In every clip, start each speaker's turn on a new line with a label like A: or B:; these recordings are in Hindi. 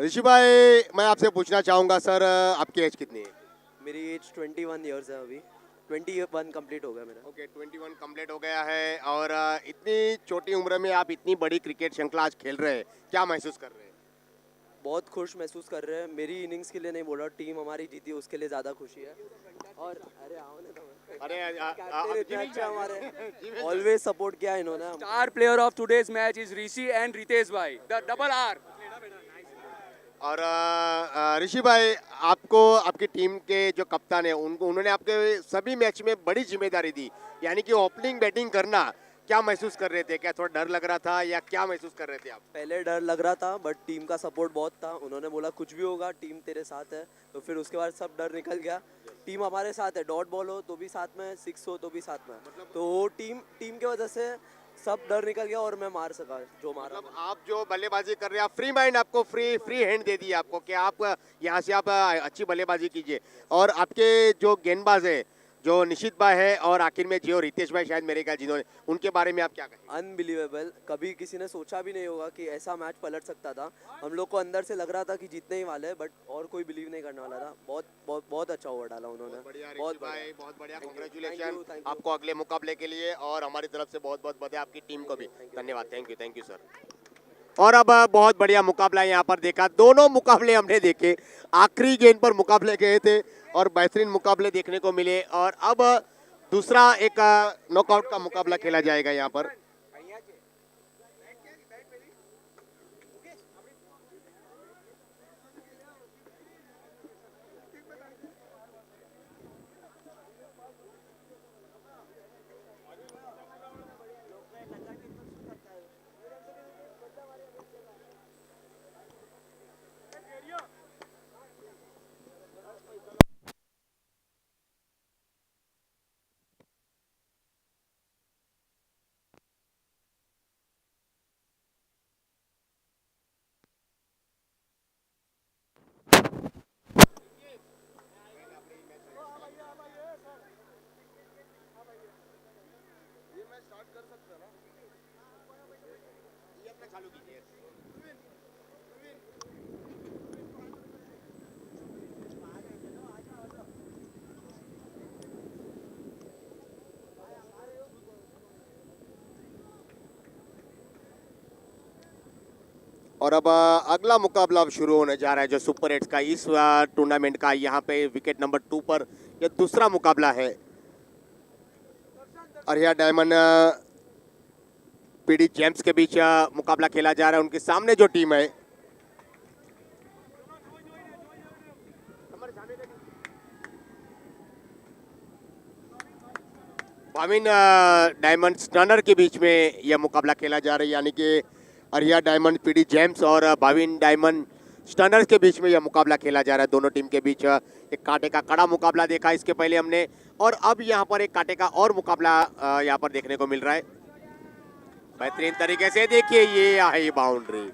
A: ऋषि भाई, मैं आपसे पूछना चाहूँगा सर, आपकी एज कितनी है?
B: मेरी एज 21 ईयर्स है अभी। 21 कंप्लीट हो गया मेरा।
A: ओके, 21 कंप्लीट हो गया है और इतनी छोटी उम्र में आप इतनी बड़ी क्रिकेट श्रृंखला आज खेल रहे हैं, क्या महसूस कर रहे हैं?
B: बहुत खुश महसूस कर रहे हैं। मेरी इनिंग्स के लिए नहीं बोल रहा, टीम हमारी जीती उसके लिए ज़्यादा खुशी है। और अरे आओ ना तो
A: अरे
B: कैप्टन इतने
A: जी
B: अच्छे हमारे
A: जी जी।
B: ऑलवेज सपोर्ट किया इन्होंने हमको।
C: Star player of today's match is Rishi and Ritesh bhai. The double R.
A: और ऋषि भाई, आपको आपकी टीम के जो कप्तान है उनको उन्होंने आपके सभी मैच में बड़ी जिम्मेदारी दी, यानी कि ओपनिंग बैटिंग करना, क्या महसूस कर रहे थे? क्या थोड़ा डर लग रहा था या क्या महसूस कर रहे थे आप?
B: पहले डर लग रहा था बट टीम का सपोर्ट बहुत था। उन्होंने बोला कुछ भी होगा टीम तेरे साथ है, तो फिर उसके बाद सब डर निकल गया। टीम हमारे साथ है, डॉट बॉल हो तो भी साथ में, सिक्स हो तो भी साथ में, तो वो टीम टीम की वजह से सब डर निकल गया और मैं मार सका जो मारा
A: मतलब आप जो बल्लेबाजी कर रहे हैं, आप फ्री माइंड, आपको फ्री फ्री हैंड दे दी आपको कि आप यहाँ से आप अच्छी बल्लेबाजी कीजिए। और आपके जो गेंदबाज है, जो निशित भाई है और आखिर में जो रितेश भाई, शायद मेरे ख्याल जिन्होंने, उनके बारे में आप क्या कहें?
B: अनबिलीवेबल। कभी किसी ने सोचा भी नहीं होगा कि ऐसा मैच पलट सकता था। हम लोग को अंदर से लग रहा था कि जीतने ही वाले हैं, बट और कोई बिलीव नहीं करने वाला था। बहुत बहुत बहुत अच्छा ओवर डाला उन्होंने।
A: बढ़िया
B: बहुत
A: ऋषि भाई, बहुत बढ़िया,
B: Thank you,
A: congratulation
B: thank you.
A: आपको अगले मुकाबले के लिए, और हमारी तरफ से बहुत बहुत बधाई आपकी टीम को भी। धन्यवाद, थैंक यू सर। और अब बहुत बढ़िया मुकाबला यहाँ पर देखा, दोनों मुकाबले हमने देखे, आखिरी गेंद पर मुकाबले गए थे और बेहतरीन मुकाबले देखने को मिले। और अब दूसरा एक नॉकआउट का मुकाबला खेला जाएगा यहाँ पर। और अब अगला मुकाबला अब शुरू होने जा रहा है, जो सुपर एट्स का इस टूर्नामेंट का, यहाँ पे विकेट नंबर 2 पर यह दूसरा मुकाबला है। अरिया डायमंड पीडी जेम्स के बीच मुकाबला खेला जा रहा है। उनके सामने जो टीम है, भाविन डायमंड स्टनर के बीच में यह मुकाबला खेला जा रहा है, यानी कि अरिया डायमंड पीडी जेम्स और भाविन डायमंड स्टनर के बीच में यह मुकाबला खेला जा रहा है। दोनों टीम के बीच एक कांटे का कड़ा मुकाबला देखा इसके पहले हमने, और अब यहाँ पर एक कांटे का और मुकाबला यहाँ पर देखने को मिल रहा है। बेहतरीन तरीके से देखिए, ये आई बाउंड्री,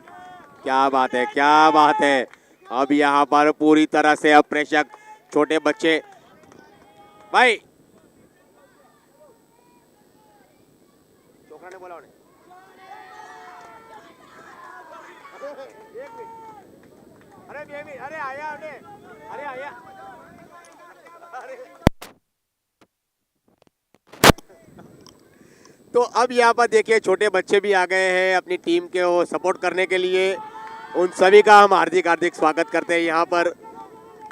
A: क्या बात है, क्या बात है। अब यहाँ पर पूरी तरह से अब प्रेक्षक, छोटे बच्चे, भाई छोकरा ने बोला उन्हें, अरे आया उन्हें, अरे आया, अरे। तो अब यहाँ पर देखिए, छोटे बच्चे भी आ गए हैं अपनी टीम के वो सपोर्ट करने के लिए। उन सभी का हम हार्दिक हार्दिक स्वागत करते हैं यहाँ पर।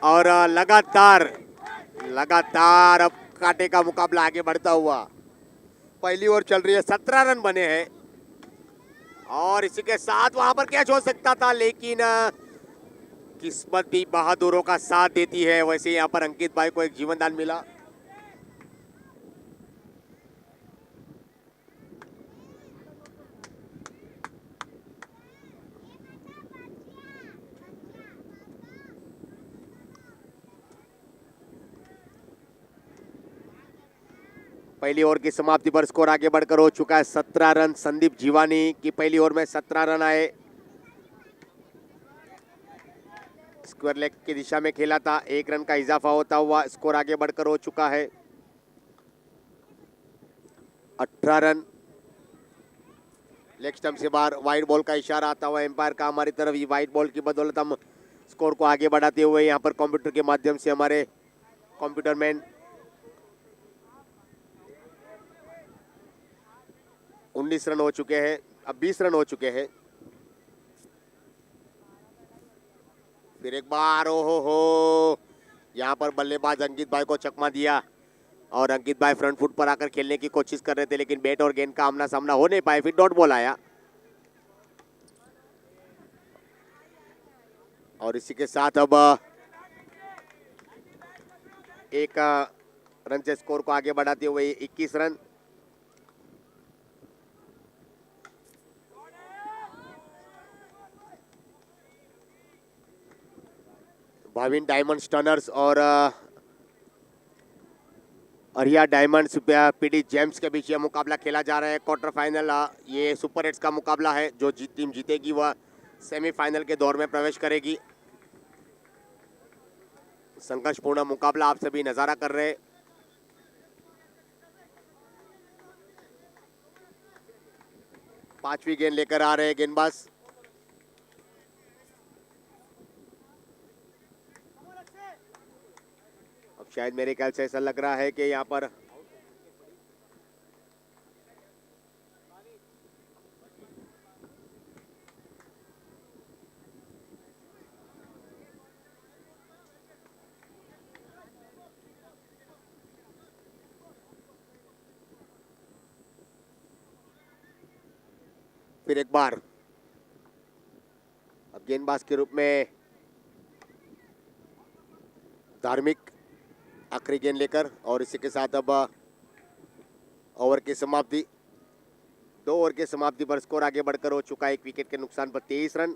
A: और लगातार लगातार अब कांटे का मुकाबला आगे बढ़ता हुआ, पहली ओवर चल रही है, 17 रन बने हैं और इसी के साथ वहां पर कैच हो सकता था, लेकिन किस्मत भी बहादुरों का साथ देती है। वैसे यहाँ पर अंकित भाई को एक जीवन दान मिला। पहली ओवर की समाप्ति पर स्कोर आगे बढ़कर हो चुका है 17 रन। संदीप जीवानी की पहली ओवर में 17 रन आए। स्क्वायर लेग की दिशा में खेला था, 1 रन का इजाफा होता हुआ स्कोर आगे बढ़कर हो चुका है 18 रन। लेग स्टंप से बाहर वाइड बॉल का इशारा आता हुआ एम्पायर का हमारी तरफ। ये वाइड बॉल की बदौलत हम स्कोर को आगे बढ़ाते हुए यहाँ पर कंप्यूटर के माध्यम से हमारे कंप्यूटर मैन 19 रन हो चुके हैं, अब 20 रन हो चुके हैं। फिर एक बार ओ हो, यहाँ पर बल्लेबाज अंकित भाई को चकमा दिया और अंकित भाई फ्रंट फुट पर आकर खेलने की कोशिश कर रहे थे, लेकिन बैट और गेंद का आमना सामना हो नहीं पाए। फिर डॉट बॉल आया और इसी के साथ अब एक रन से स्कोर को आगे बढ़ाते हुए 21 रन। भाविन डायमंड्स टर्नर्स और अरिया डायमंड्स पीडी जेम्स के बीच ये मुकाबला खेला जा रहा है। क्वार्टर फाइनल ये सुपर 8 का मुकाबला है। जो टीम जीतेगी वह सेमीफाइनल के दौर में प्रवेश करेगी। संघर्षपूर्ण मुकाबला आप सभी नजारा कर रहे हैं। पांचवी गेंद लेकर आ रहे हैं गेंदबाज। अब शायद मेरे ख्याल से ऐसा लग रहा है कि यहाँ पर फिर एक बार अब गेंदबाज के रूप में धार्मिक आखिरी गेंद लेकर, और इसी के साथ अब ओवर की समाप्ति। 2 ओवर की समाप्ति पर स्कोर आगे बढ़कर हो चुका है 1 विकेट के नुकसान पर 23 रन।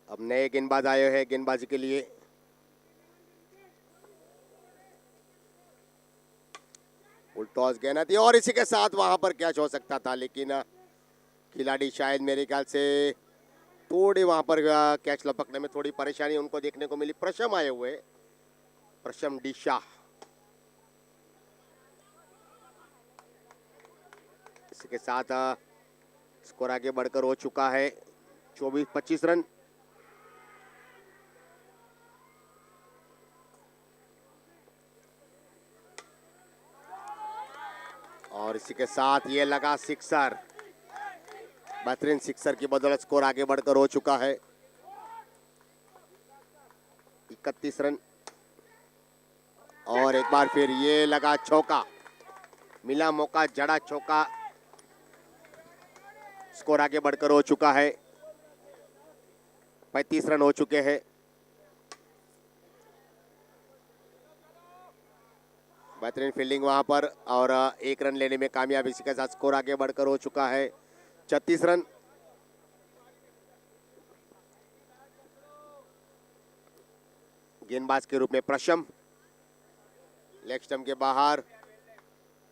A: अब नए गेंदबाज आए हैं गेंदबाजी के लिए। फुल टॉस गेंद थी और इसी के साथ वहां पर कैच हो सकता था, लेकिन खिलाड़ी शायद मेरे ख्याल से थोड़े वहां पर कैच लपकने में थोड़ी परेशानी उनको देखने को मिली। प्रशम आए हुए, प्रशम डिशा। इसी के साथ स्कोर आगे बढ़कर हो चुका है 24-25 रन। और इसी के साथ ये लगा सिक्सर। बेहतरीन सिक्सर की बदौलत स्कोर आगे बढ़कर हो चुका है 31 रन। और एक बार फिर ये लगा चौका, मिला मौका, जड़ा चौका। स्कोर आगे बढ़कर हो चुका है 35 रन हो चुके हैं। बेहतरीन फील्डिंग वहां पर और 1 रन लेने में कामयाब। इसी के साथ स्कोर आगे बढ़कर हो चुका है 36 रन। गेंदबाज के रूप में प्रशम, लेग स्टंप के बाहर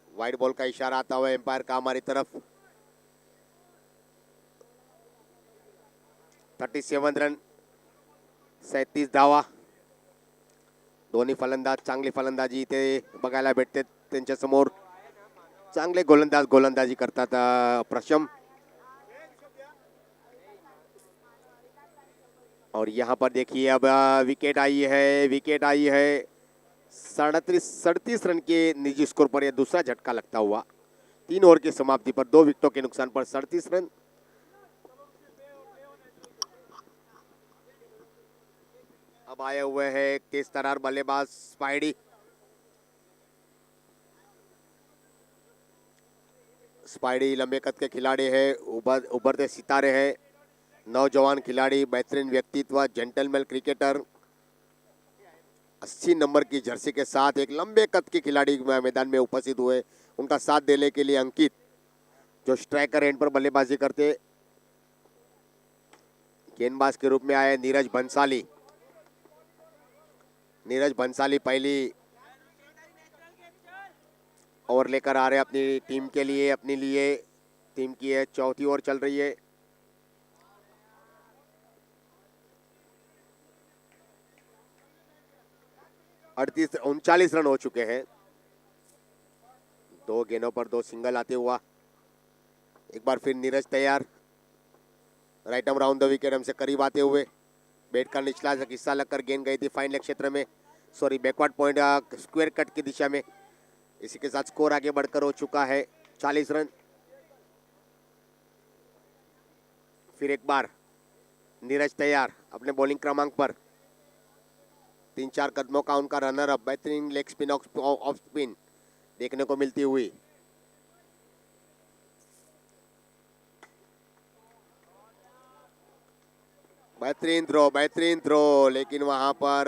A: वाइड बॉल का इशारा आता हुआ एम्पायर का हमारी तरफ। 37 रन, 37 धावा। दोन्ही फलंदाज चांगली फलंदाजी इथे बघायला भेटते त्यांच्या समोर। चांगले गोलंदाजी करतात प्रशम। और यहाँ पर देखिए अब विकेट आई है 37 रन के निजी स्कोर पर यह दूसरा झटका लगता हुआ। 3 ओवर की समाप्ति पर 2 विकेटों के नुकसान पर 37 रन। अब आए हुए हैं एक तेज तरार बल्लेबाज स्पाइडी। स्पाइडी लंबे कद के खिलाड़ी है, उभरते सितारे हैं, नौजवान खिलाड़ी, बेहतरीन व्यक्तित्व, जेंटलमैन क्रिकेटर। 80 नंबर की जर्सी के साथ एक लंबे कद के खिलाड़ी मैदान में उपस्थित हुए। उनका साथ देने के लिए अंकित, जो स्ट्राइकर एंड पर बल्लेबाजी करते। गेंदबाज के रूप में आए नीरज बंसाली। नीरज भंसाली पहली ओवर लेकर आ रहे हैं अपनी टीम के लिए, अपने लिए। टीम की है चौथी ओवर चल रही है। अड़तीस 39 रन हो चुके हैं। 2 गेंदों पर 2 सिंगल आते हुआ। एक बार फिर नीरज तैयार, right arm round the wicket हमसे करीब आते हुए। बैट का निचला हिस्सा लगकर गेंद गई थी फाइन लेग क्षेत्र में, sorry backward point square cut की दिशा में। इसी के साथ स्कोर आगे बढ़कर हो चुका है 40 रन। फिर एक बार नीरज तैयार अपने बॉलिंग क्रमांक पर। 3-4 कदमों का उनका रनर अप, बेहतरीन लेग स्पिन ऑफ स्पिन देखने को मिलती हुई। बेहतरीन थ्रो, लेकिन वहां पर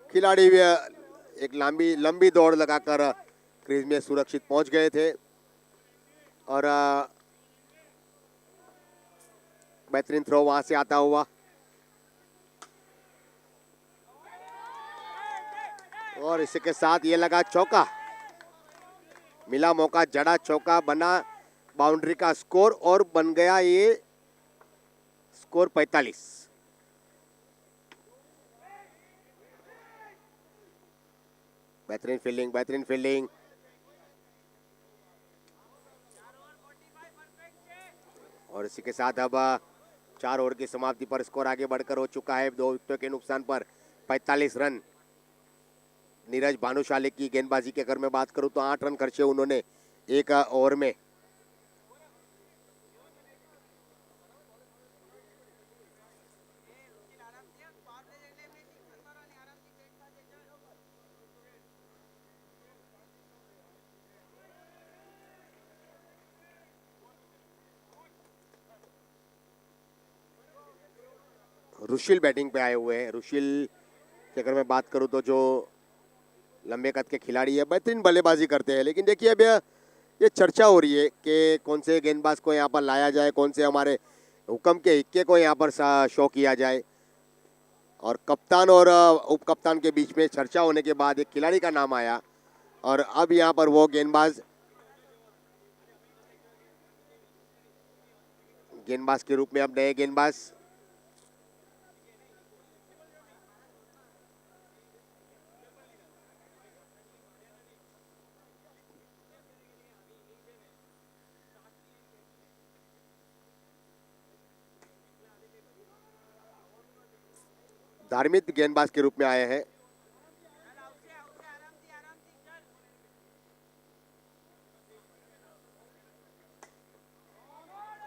A: खिलाड़ी भी एक लंबी दौड़ लगाकर क्रीज में सुरक्षित पहुंच गए थे और बेहतरीन थ्रो वहां से आता हुआ। और इसी के साथ ये लगा चौका, मिला मौका, जड़ा चौका, बना बाउंड्री का स्कोर और बन गया ये स्कोर 45। बेहतरीन फील्डिंग। और इसी के साथ अब 4 ओवर की समाप्ति पर स्कोर आगे बढ़कर हो चुका है 2 विकेटों के नुकसान पर 45 रन। नीरज भानुशाली की गेंदबाजी की अगर मैं बात करूं तो 8 रन खर्चे उन्होंने 1 ओवर में। रुशिल बैटिंग पे आए हुए हैं। रुशिल की अगर मैं बात करूं तो जो लंबे कद के खिलाड़ी है, बेहतरीन बल्लेबाजी करते हैं। लेकिन देखिए अब ये चर्चा हो रही है कि कौन से गेंदबाज को यहाँ पर लाया जाए, कौन से हमारे हुक्म के इक्के को यहाँ पर शो किया जाए। और कप्तान और उप कप्तान के बीच में चर्चा होने के बाद एक खिलाड़ी का नाम आया और अब यहाँ पर वो गेंदबाज के रूप में अब नए गेंदबाज धार्मिक गेंदबाज के रूप में आए हैं।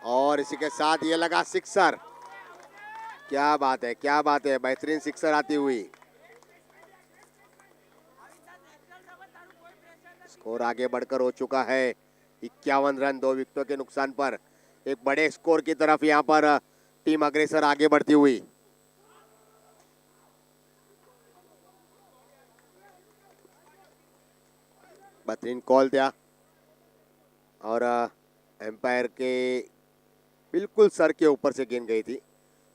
A: और इसी के साथ ये लगा सिक्सर। क्या बात है, बेहतरीन सिक्सर आती हुई। स्कोर आगे बढ़कर हो चुका है 51 रन 2 विकेटों के नुकसान पर। एक बड़े स्कोर की तरफ यहां पर टीम अग्रेसर आगे बढ़ती हुई। बेहतरीन कॉल था और एम्पायर के बिल्कुल सर के ऊपर से गेंद गई थी,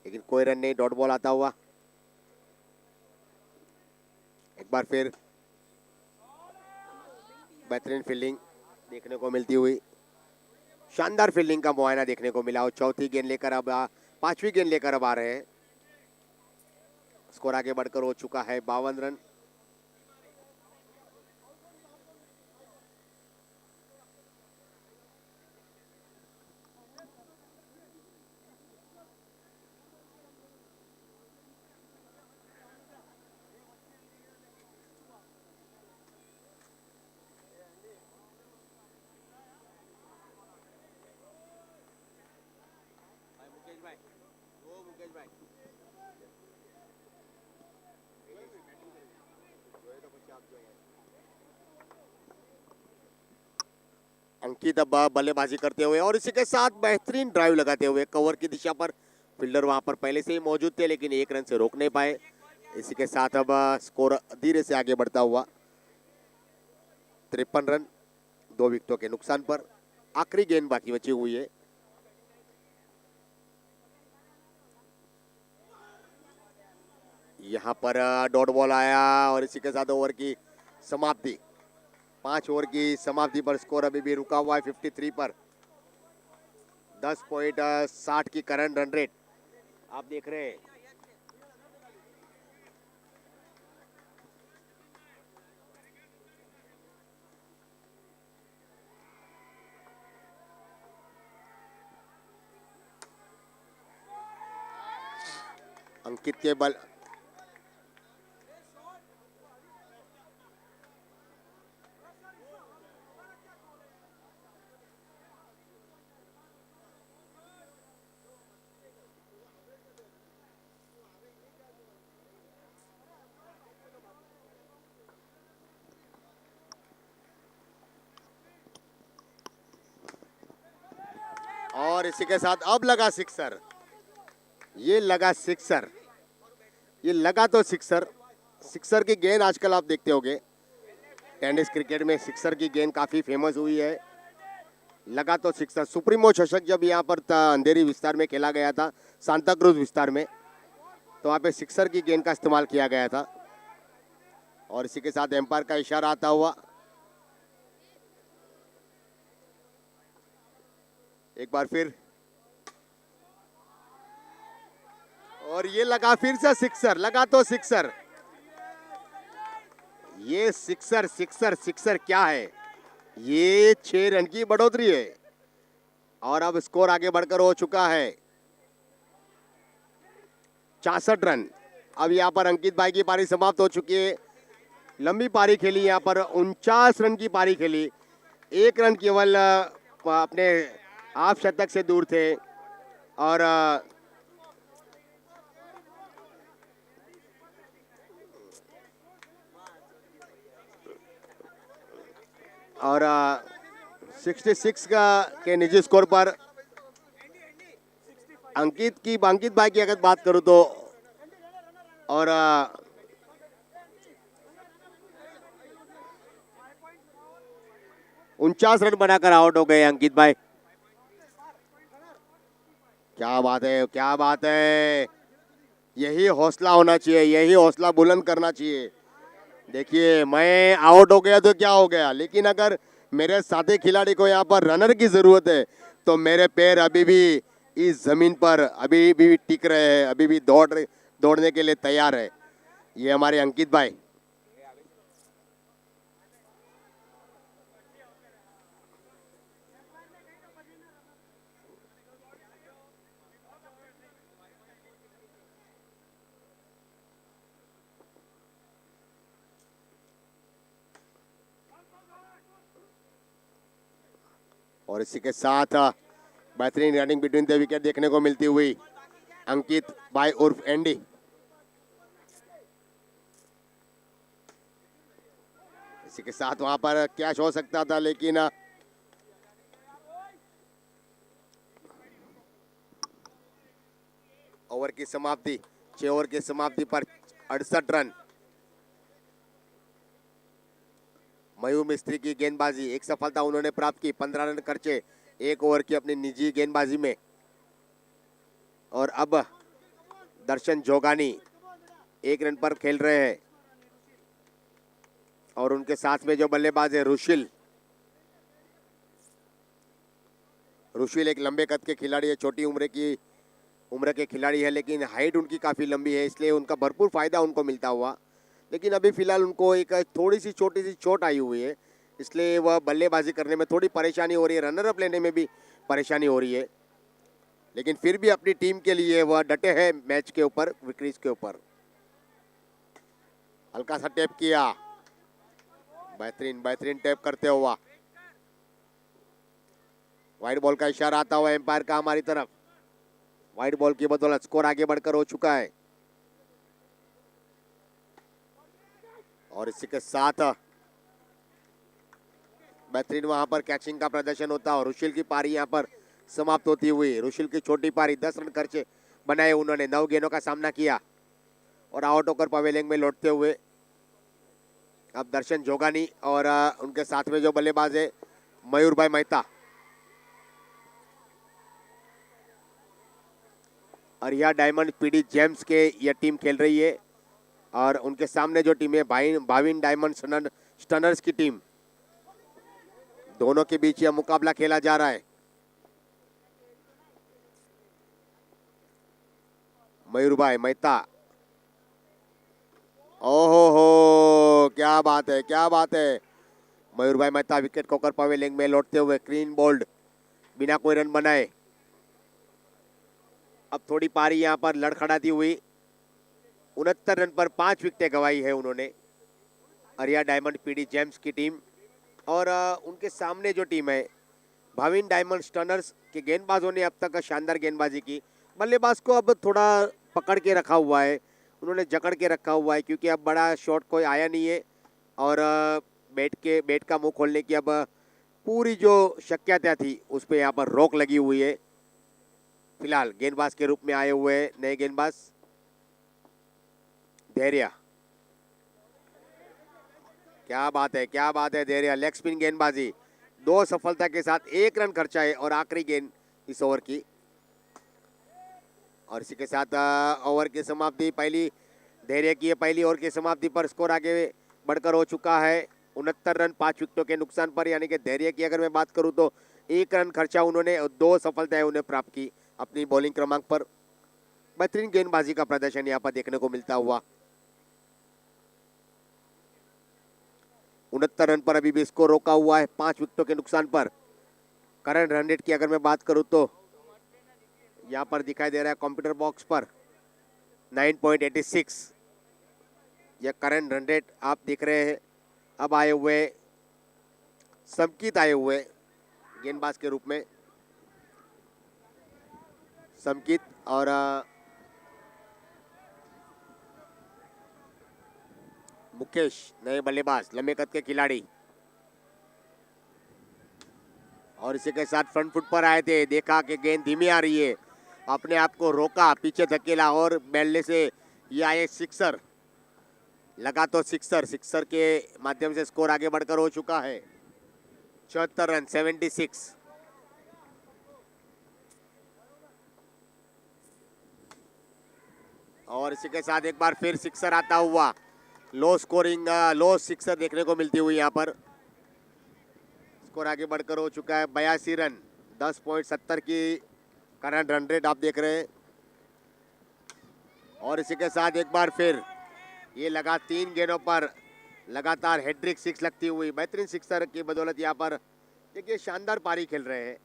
A: लेकिन कोई रन नहीं, डॉट बॉल आता हुआ। एक बार फिर बेहतरीन फील्डिंग देखने को मिलती हुई, शानदार फील्डिंग का मुआयना देखने को मिला। और चौथी गेंद लेकर अब 5वीं गेंद लेकर अब आ रहे हैं। स्कोर आगे बढ़कर हो चुका है 52 रन। अंकित अब बल्लेबाजी करते हुए और इसी के साथ बेहतरीन ड्राइव लगाते हुए कवर की दिशा पर। फील्डर वहां पर पहले से ही मौजूद थे, लेकिन 1 रन से रोक नहीं पाए। इसी के साथ अब स्कोर धीरे से आगे बढ़ता हुआ 53 रन 2 विकेटों के नुकसान पर। आखिरी गेंद बाकी बची हुई है। यहाँ पर डॉट बॉल आया और इसी के साथ ओवर की समाप्ति। 5 ओवर की समाप्ति पर स्कोर अभी भी रुका हुआ है 53 पर। 10.60 की करंट रन रेट आप देख रहे हैं। अंकित के बल और इसी के साथ अब लगा सिक्सर। ये लगा सिक्सर, ये लगा तो सिक्सर। सिक्सर की गेंद आजकल आप देखते होंगे टेनिस क्रिकेट में सिक्सर की गेंद काफ़ी फेमस हुई है। लगा तो सिक्सर। सुप्रीमो चषक जब यहाँ पर अंधेरी विस्तार में खेला गया था, सांता क्रूज विस्तार में, तो वहाँ पे सिक्सर की गेंद का इस्तेमाल किया गया था। और इसी के साथ एम्पायर का इशारा आता हुआ एक बार फिर, और ये लगा फिर से सिक्सर। लगा तो सिक्सर। ये सिक्सर सिक्सर सिक्सर क्या है? ये 6 रन की बढ़ोतरी है और अब स्कोर आगे बढ़कर हो चुका है 64 रन। अब यहाँ पर अंकित भाई की पारी समाप्त हो चुकी है। लंबी पारी खेली, यहाँ पर 49 रन की पारी खेली। 1 रन केवल अपने हाफ शतक से दूर थे और 66 के निजी स्कोर पर अंकित भाई की अगर बात करूं तो, और 49 रन बनाकर आउट हो गए अंकित भाई। क्या बात है, क्या बात है। यही हौसला होना चाहिए, यही हौसला बुलंद करना चाहिए। देखिए, मैं आउट हो गया तो क्या हो गया, लेकिन अगर मेरे साथी खिलाड़ी को यहाँ पर रनर की जरूरत है तो मेरे पैर अभी भी इस जमीन पर अभी भी टिक रहे हैं, अभी भी दौड़ने के लिए तैयार है। ये हमारे अंकित भाई। और इसी के साथ बेहतरीन रनिंग बिटवीन द विकेट देखने को मिलती हुई अंकित भाई उर्फ एंडी। इसी के साथ वहां पर कैच हो सकता था, लेकिन ओवर की समाप्ति, 6 ओवर की समाप्ति पर 68 रन। मयूर मिस्त्री की गेंदबाजी, एक सफलता उन्होंने प्राप्त की। 15 रन खर्चे 1 ओवर की अपनी निजी गेंदबाजी में। और अब दर्शन जोगानी 1 रन पर खेल रहे हैं और उनके साथ में जो बल्लेबाज है रुशिल एक लंबे कद के खिलाड़ी है, छोटी उम्र के खिलाड़ी है, लेकिन हाइट उनकी काफ़ी लंबी है, इसलिए उनका भरपूर फायदा उनको मिलता हुआ। लेकिन अभी फिलहाल उनको एक थोड़ी सी छोटी सी चोट आई हुई है, इसलिए वह बल्लेबाजी करने में थोड़ी परेशानी हो रही है, रनर अप लेने में भी परेशानी हो रही है। लेकिन फिर भी अपनी टीम के लिए वह डटे हैं मैच के ऊपर, क्रीज के ऊपर। हल्का सा टैप किया, बेहतरीन टैप करते हुआ। वाइड बॉल का इशारा आता हुआ एम्पायर का हमारी तरफ। वाइड बॉल की बदौलत स्कोर आगे बढ़कर हो चुका है। और इसी के साथ बेहतरीन वहां पर कैचिंग का प्रदर्शन होता है और रुशिल की पारी यहां पर समाप्त होती हुई। रुशिल की छोटी पारी 10 रन खर्चे बनाए उन्होंने, 9 गेंदों का सामना किया और आउट होकर पवेलियन में लौटते हुए अब दर्शन जोगानी और उनके साथ में जो बल्लेबाज है मयूर भाई मेहता। और यह डायमंड पीडी जेम्स के यह टीम खेल रही है और उनके सामने जो टीम है भाविन डायमंड स्टनर्स की टीम, दोनों के बीच यह मुकाबला खेला जा रहा है। मयूरभाई मेहता, ओहो हो, क्या बात है, क्या बात है। मयूरभाई मेहता विकेट को कर पावे लेग में लौटते हुए क्लीन बोल्ड, बिना कोई रन बनाए। अब थोड़ी पारी यहां पर लड़खड़ाती हुई, 69 रन पर 5 विकेटें गंवाई है उन्होंने, अरिया डायमंड पीडी जेम्स की टीम। और उनके सामने जो टीम है भाविन डायमंड स्टनर्स के गेंदबाजों ने अब तक शानदार गेंदबाजी की। बल्लेबाज को अब थोड़ा पकड़ के रखा हुआ है, उन्होंने जकड़ के रखा हुआ है, क्योंकि अब बड़ा शॉट कोई आया नहीं है और बैट का मुंह खोलने की अब पूरी जो शक्यता थी उस पर यहाँ पर रोक लगी हुई है। फिलहाल गेंदबाज के रूप में आए हुए नए गेंदबाज धैर्य, क्या बात है, क्या बात है। धैर्य लेग स्पिन गेंदबाजी, 2 सफलता के साथ 1 रन खर्चा है और आखिरी गेंद इस ओवर की। और इसी के साथ ओवर की समाप्ति, पहली धैर्य की पहली ओवर की समाप्ति पर स्कोर आगे बढ़कर हो चुका है 69 रन 5 विकेटों के नुकसान पर। यानी कि धैर्य की अगर मैं बात करूं तो 1 रन खर्चा उन्होंने और 2 सफलताएं उन्हें प्राप्त की अपनी बॉलिंग क्रमांक पर। बेहतरीन गेंदबाजी का प्रदर्शन यहाँ पर देखने को मिलता हुआ। 69 रन पर अभी भी स्कोर रोका हुआ है 5 विकेटों के नुकसान पर। करंट रन रेट की अगर मैं बात करूं तो यहाँ पर दिखाई दे रहा है कंप्यूटर बॉक्स पर 9.86 यह करंट रन रेट आप देख रहे हैं। अब आए हुए समकीत आए हुए गेंदबाज के रूप में, समकीत और मुकेश नए बल्लेबाज, लंबे कद के खिलाड़ी। और इसी के साथ फ्रंट फुट पर आए थे, देखा कि गेंद धीमी आ रही है, अपने आप को रोका, पीछे धकेला और बैलने से ये आए सिक्सर, लगा तो सिक्सर के माध्यम से स्कोर आगे बढ़कर हो चुका है 74 रन 76। और इसी के साथ एक बार फिर सिक्सर आता हुआ, लो स्कोरिंग लो सिक्सर देखने को मिलती हुई यहाँ पर। स्कोर आगे बढ़कर हो चुका है 82 रन 10.70 की करंट रन रेट आप देख रहे हैं। और इसी के साथ एक बार फिर ये लगा 3 गेंदों पर लगातार हैट्रिक 6 लगती हुई, बेहतरीन सिक्सर की बदौलत यहाँ पर देखिए शानदार पारी खेल रहे हैं।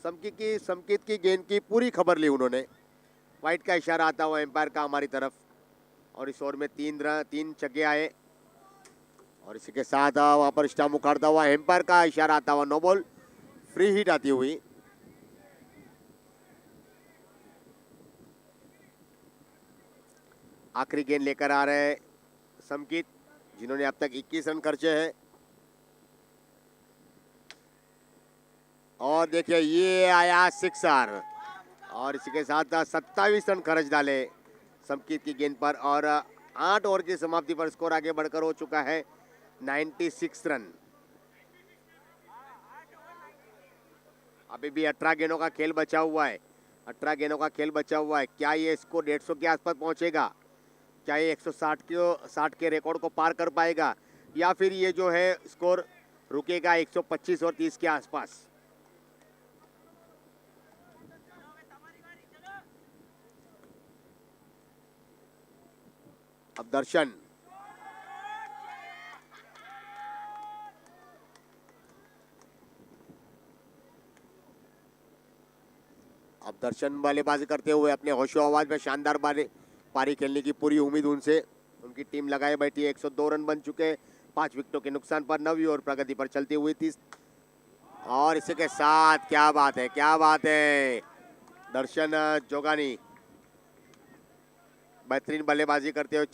A: समकीत की गेंद की पूरी खबर ली उन्होंने, वाइट का इशारा आता हुआ एम्पायर का हमारी तरफ। और इस ओवर में 3 छक्के आए और इसी के साथ वहाँ पर स्टंप उखाड़ता हुआ एम्पायर का इशारा आता हुआ, नो बॉल, फ्री हिट आती हुई। आखिरी गेंद लेकर आ रहे समकीत, जिन्होंने अब तक 21 रन खर्चे हैं। और देखिए ये आया सिक्सर और इसी के साथ 27 रन खर्च डाले समकीत की गेंद पर। और 8 ओवर की समाप्ति पर स्कोर आगे बढ़कर हो चुका है 96 रन। अभी भी 18 गेंदों का खेल बचा हुआ है, 18 गेंदों का खेल बचा हुआ है। क्या ये स्कोर 150 के आसपास पहुंचेगा? क्या ये 160 के रिकॉर्ड को पार कर पाएगा, या फिर ये जो है स्कोर रुकेगा 125 और 30 के आसपास? अब दर्शन, बल्लेबाजी करते हुए अपने होशो आवाज में शानदार पारी खेलने की पूरी उम्मीद उनसे। उनकी टीम लगाए बैठी है, 102 रन बन चुके 5 विकेटों के नुकसान पर, 9वीं ओवर प्रगति पर चलती हुई 30। और इसी के साथ क्या बात है, क्या बात है, दर्शन जोगानी बेहतरीन बल्लेबाजी करते हुए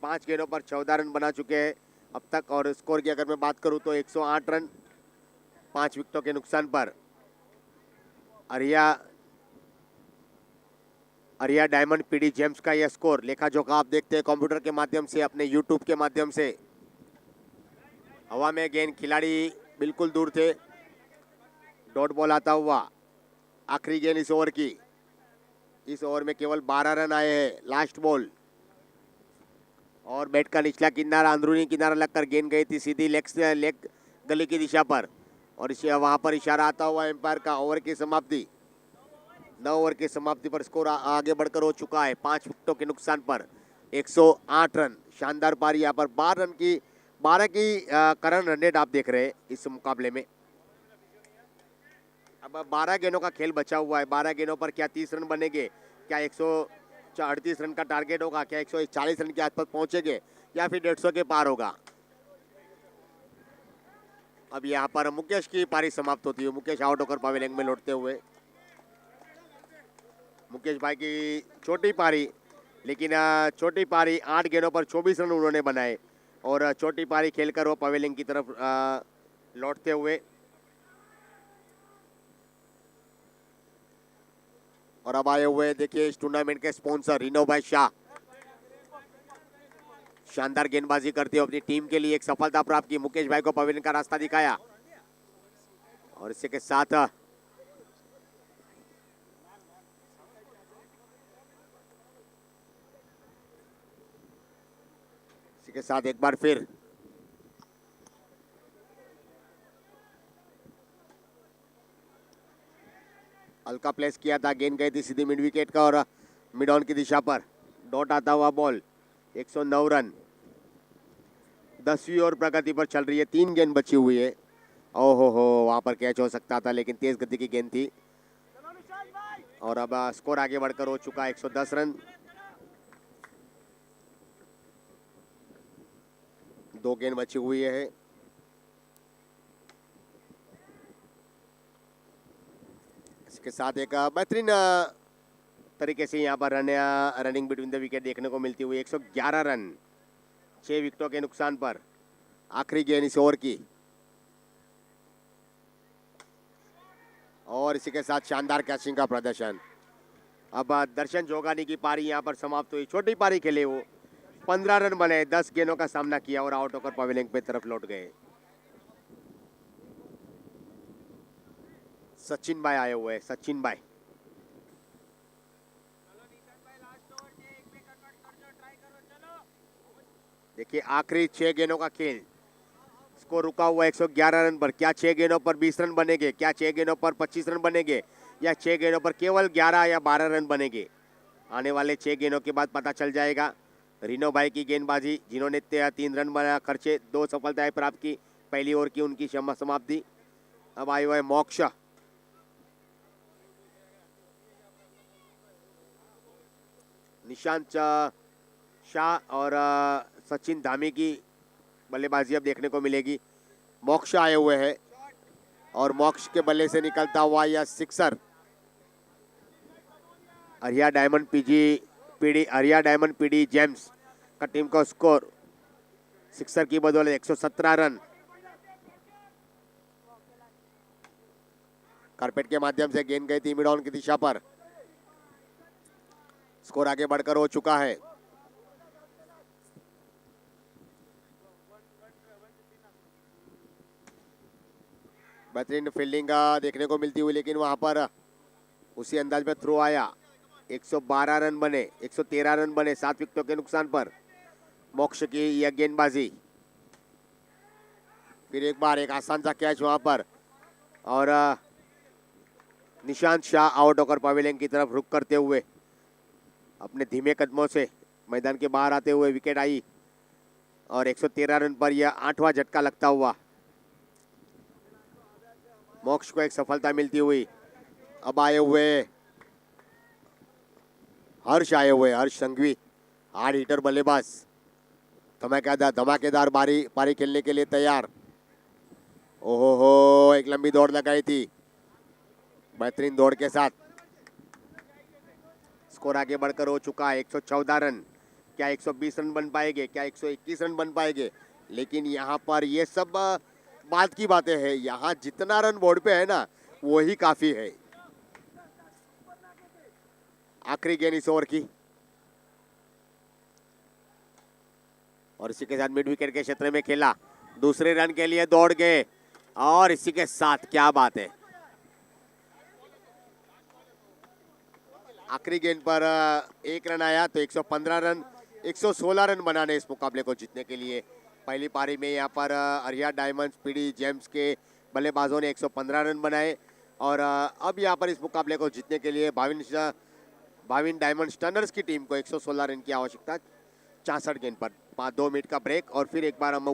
A: 5 गेंदों पर 14 रन बना चुके हैं अब तक। और स्कोर की अगर मैं बात करूं तो 108 रन 5 विकेटों के नुकसान पर। अरिया डायमंड पीडी जेम्स का यह स्कोर लेखा जोखा आप देखते हैं कंप्यूटर के माध्यम से, अपने यूट्यूब के माध्यम से। हवा में गेंद, खिलाड़ी बिल्कुल दूर थे, डॉट बॉल आता हुआ आखिरी गेंद इस ओवर की। इस ओवर में केवल 12 रन आए हैं, लास्ट बॉल। और बैट का निचला किनारा, अंदरूनी किनारा लगकर गेंद गई थी सीधी लेग गली की दिशा पर, और वहां पर इशारा आता हुआ एम्पायर का। ओवर की समाप्ति, 9 ओवर की समाप्ति पर स्कोर आगे बढ़कर हो चुका है 5 विकेटों के नुकसान पर 108 रन। शानदार पारी यहाँ पर 12 की करंट रन रेट आप देख रहे हैं इस मुकाबले में। अब 12 गेंदों का खेल बचा हुआ है। 12 गेंदों पर क्या 30 रन बनेंगे, क्या 138 रन का टारगेट होगा, क्या 140 रन के आसपास पहुंचेंगे, या फिर 150 के पार होगा। अब यहाँ पर मुकेश की पारी समाप्त होती है। मुकेश आउट होकर पवेलियन में लौटते हुए। मुकेश भाई की छोटी पारी, लेकिन छोटी पारी 8 गेंदों पर 24 रन उन्होंने बनाए, और छोटी पारी खेलकर वो पवेलियन की तरफ लौटते हुए। और अब आए हुए देखिए इस टूर्नामेंट के स्पॉन्सर रिनो भाई शाह, शानदार गेंदबाजी करते हुए अपनी टीम के लिए एक सफलता प्राप्त की। मुकेश भाई को पवेलियन का रास्ता दिखाया, और इसी के साथ एक बार फिर हल्का प्लेस किया था, गेंद गई थी सीधी मिड विकेट का और मिड ऑन की दिशा पर डॉट आता हुआ बॉल। 109 रन। 10वीं ओवर प्रगति पर चल रही है, 3 गेंद बची हुई है। ओहो हो, वहां पर कैच हो सकता था, लेकिन तेज गति की गेंद थी। और अब स्कोर आगे बढ़कर हो चुका है 110 रन। 2 गेंद बची हुई है। इसके साथ एक बेहतरीन तरीके से यहाँ पर रनिंग बिटवीन द विकेट देखने को मिलती हुई। 111 रन 6 विकेटों के नुकसान पर। आखिरी गेंद इस ओवर की, और इसी के साथ शानदार कैचिंग का प्रदर्शन। अब दर्शन जोगानी की पारी यहाँ पर समाप्त हुई। छोटी पारी खेले वो, 15 रन बने, 10 गेंदों का सामना किया और आउट होकर पवेलियन पे तरफ लौट गए। सचिन भाई आए हुए हैं, सचिन भाई। देखिए आखिरी 6 गेंदों का खेल, स्कोर रुका हुआ 111 रन पर। क्या 6 गेंदों पर 20 रन बनेंगे, क्या 6 गेंदों पर 25 रन बनेंगे, या 6 गेंदों पर केवल 11 या 12 रन बनेंगे? आने वाले 6 गेंदों के बाद पता चल जाएगा। रिनो भाई की गेंदबाजी, जिन्होंने 3 रन बना खर्चे, 2 सफलताएं प्राप्त की पहली ओवर की उनकी समाप्ति। अब आए हुए मोक्ष, निशांत शाह और सचिन धामी की बल्लेबाजी अब देखने को मिलेगी। मोक्ष आए हुए हैं, और मोक्ष के बल्ले से निकलता हुआ यह सिक्सर। अरिया डायमंड पीडी जेम्स का टीम का स्कोर सिक्सर की बदौलत 117 रन। कारपेट के माध्यम से गेंद गई थी मिड ऑन की दिशा पर। स्कोर आगे बढ़कर हो चुका है। बेहतरीन फील्डिंग देखने को मिलती हुई, लेकिन वहां पर उसी अंदाज में थ्रो आया। 112 रन बने, 113 रन बने 7 विकेटों के नुकसान पर। मोक्ष की यह गेंदबाजी, फिर एक बार एक आसान सा कैच वहां पर, और निशांत शाह आउट होकर पवेलियन की तरफ रुख करते हुए अपने धीमे कदमों से मैदान के बाहर आते हुए विकेट आई, और 113 रन पर यह 8वां झटका लगता हुआ मोक्ष को एक सफलता मिलती हुई। अब आए हुए हर्ष संघवी, हार्ड हिटर बल्लेबाज, धमाकेदार पारी खेलने के लिए तैयार। ओहो हो, एक लंबी दौड़ लगाई थी, बेहतरीन दौड़ के साथ। स्कोर आगे बढ़कर हो चुका है 114 रन। क्या 120 रन बन पाएंगे, क्या 121 रन बन पाएंगे? लेकिन यहाँ पर ये सब बात की बातें हैं। यहाँ जितना रन बोर्ड पे है ना, वो ही काफी है। आखिरी गेंद इस ओवर की, और इसी के साथ मिड विकेट के क्षेत्र में खेला। दूसरे रन के लिए दौड़ गए, और इसी के साथ क्या बात है, आखिरी गेंद पर 1 रन आया तो 115 रन 116 रन बनाने इस मुकाबले को जीतने के लिए। पहली पारी में यहाँ पर अरिया डायमंड्स पीडी जेम्स के बल्लेबाजों ने 115 रन बनाए और अब यहाँ पर इस मुकाबले को जीतने के लिए भाविन डायमंड स्टनर्स की टीम को 116 रन की आवश्यकता 64 गेंद पर। 2 मिनट का ब्रेक और फिर एक बार हम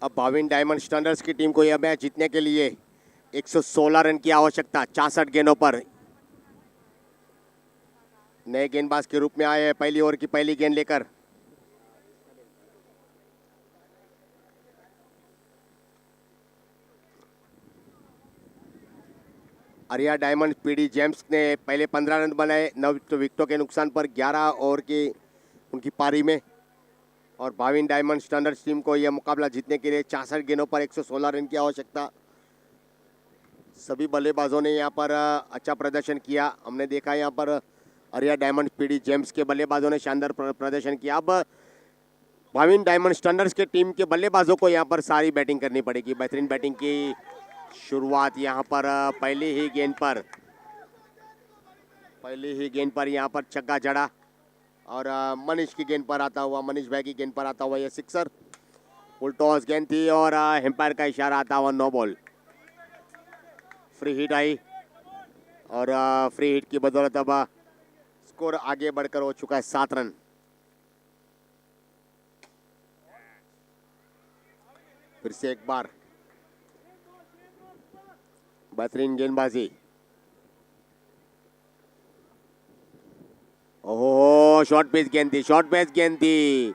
A: अब भाविन डायमंड स्टनर्स की टीम को यह मैच जीतने के लिए 116 रन की आवश्यकता 64 गेंदों पर। नए गेंदबाज के रूप में आए हैं पहली ओवर की पहली गेंद लेकर। अरिया डायमंड पीडी जेम्स ने पहले 15 रन बनाए 9 विकेटों के नुकसान पर 11 ओवर की उनकी पारी में और भाविन डायमंड स्टनर्स टीम को यह मुकाबला जीतने के लिए 64 गेंदों पर 116 रन की आवश्यकता। सभी बल्लेबाजों ने यहाँ पर अच्छा प्रदर्शन किया। हमने देखा यहाँ पर अरिया डायमंड पीडी जेम्स के बल्लेबाजों ने शानदार प्रदर्शन किया। अब भाविन डायमंड स्टनर्स के टीम के बल्लेबाजों को यहाँ पर सारी बैटिंग करनी पड़ेगी। बेहतरीन बैटिंग की शुरुआत यहाँ पर पहली ही गेंद पर यहाँ पर छक्का जड़ा और मनीष की गेंद पर आता हुआ, मनीष भाई की गेंद पर आता हुआ यह सिक्सर। फुल टॉस गेंद थी और एम्पायर का इशारा आता हुआ नो बॉल। फ्री हिट आई और फ्री हिट की बदौलत अब स्कोर आगे बढ़कर हो चुका है 7 रन। फिर से एक बार बेहतरीन गेंदबाजी। ओहो, शॉर्ट पेस गेंद थी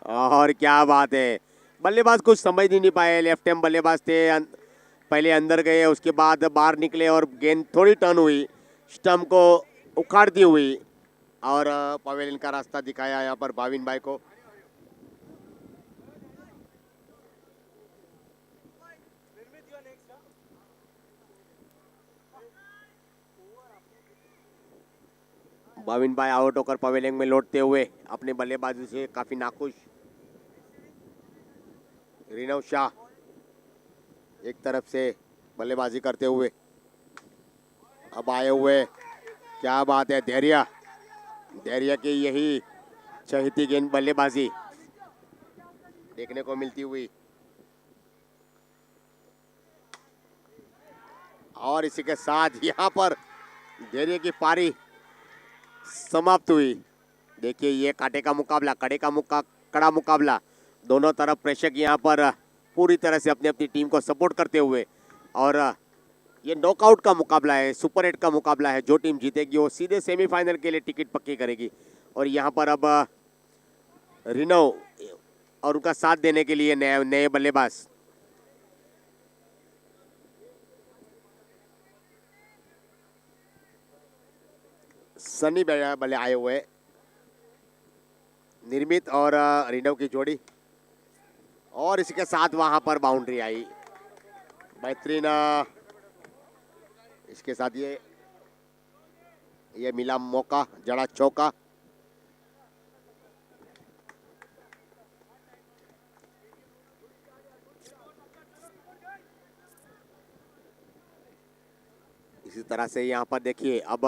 A: और क्या बात है। बल्लेबाज कुछ समझ नहीं पाए। लेफ्ट हैंड बल्लेबाज थे, पहले अंदर गए, उसके बाद बाहर निकले और गेंद थोड़ी टर्न हुई, स्टंप को उखाड़ती हुई और पवेलियन का रास्ता दिखाया यहाँ पर भाविन भाई को। भाविन भाई आउट होकर पवेलियन में लौटते हुए अपने बल्लेबाजी से काफी नाखुश। रिनव शाह एक तरफ से बल्लेबाजी करते हुए अब आए हुए, क्या बात है। धैर्य की यही चहेती गेंद बल्लेबाजी देखने को मिलती हुई और इसी के साथ यहाँ पर धैर्य की पारी समाप्त हुई। देखिए ये कड़ा मुकाबला, दोनों तरफ प्रेक्षक यहाँ पर पूरी तरह से अपनी अपनी टीम को सपोर्ट करते हुए और ये नॉकआउट का मुकाबला है, सुपर 8 का मुकाबला है। जो टीम जीतेगी वो सीधे सेमीफाइनल के लिए टिकट पक्की करेगी। और यहाँ पर अब रिनव और उनका साथ देने के लिए नए बल्लेबाज सनी बल्ले आए हुए, निर्मित और रिनव की जोड़ी और इसके साथ वहां पर बाउंड्री आई। बेहतरीन इसके साथ ये मिला मौका, जड़ा चौका। तरह से यहाँ पर देखिए अब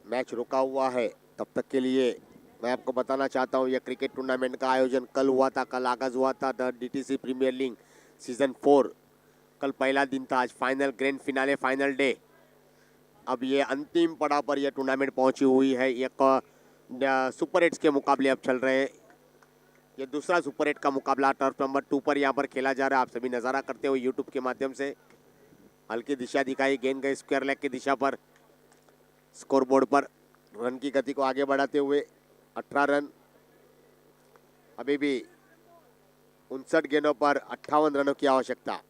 A: मैच रुका हुआ है। तब तक के लिए मैं आपको बताना चाहता हूँ, यह क्रिकेट टूर्नामेंट का आयोजन कल हुआ था, कल आगाज़ हुआ था the DTC premier league season 4। कल पहला दिन था, आज final grand finale final day. अब ये अंतिम पड़ाव पर यह टूर्नामेंट पहुंची हुई है। एक सुपर 8 के मुकाबले अब चल रहे हैं। ये दूसरा सुपर 8 का मुकाबला टर्फ नंबर 2 पर यहाँ पर खेला जा रहा है। आप सभी नज़ारा करते हो यूट्यूब के माध्यम से। हल्की दिशा दिखाई, गेंद गई स्क्वायर लेग की दिशा पर। स्कोरबोर्ड पर रन की गति को आगे बढ़ाते हुए 18 रन। अभी भी 59 गेंदों पर 58 रनों की आवश्यकता।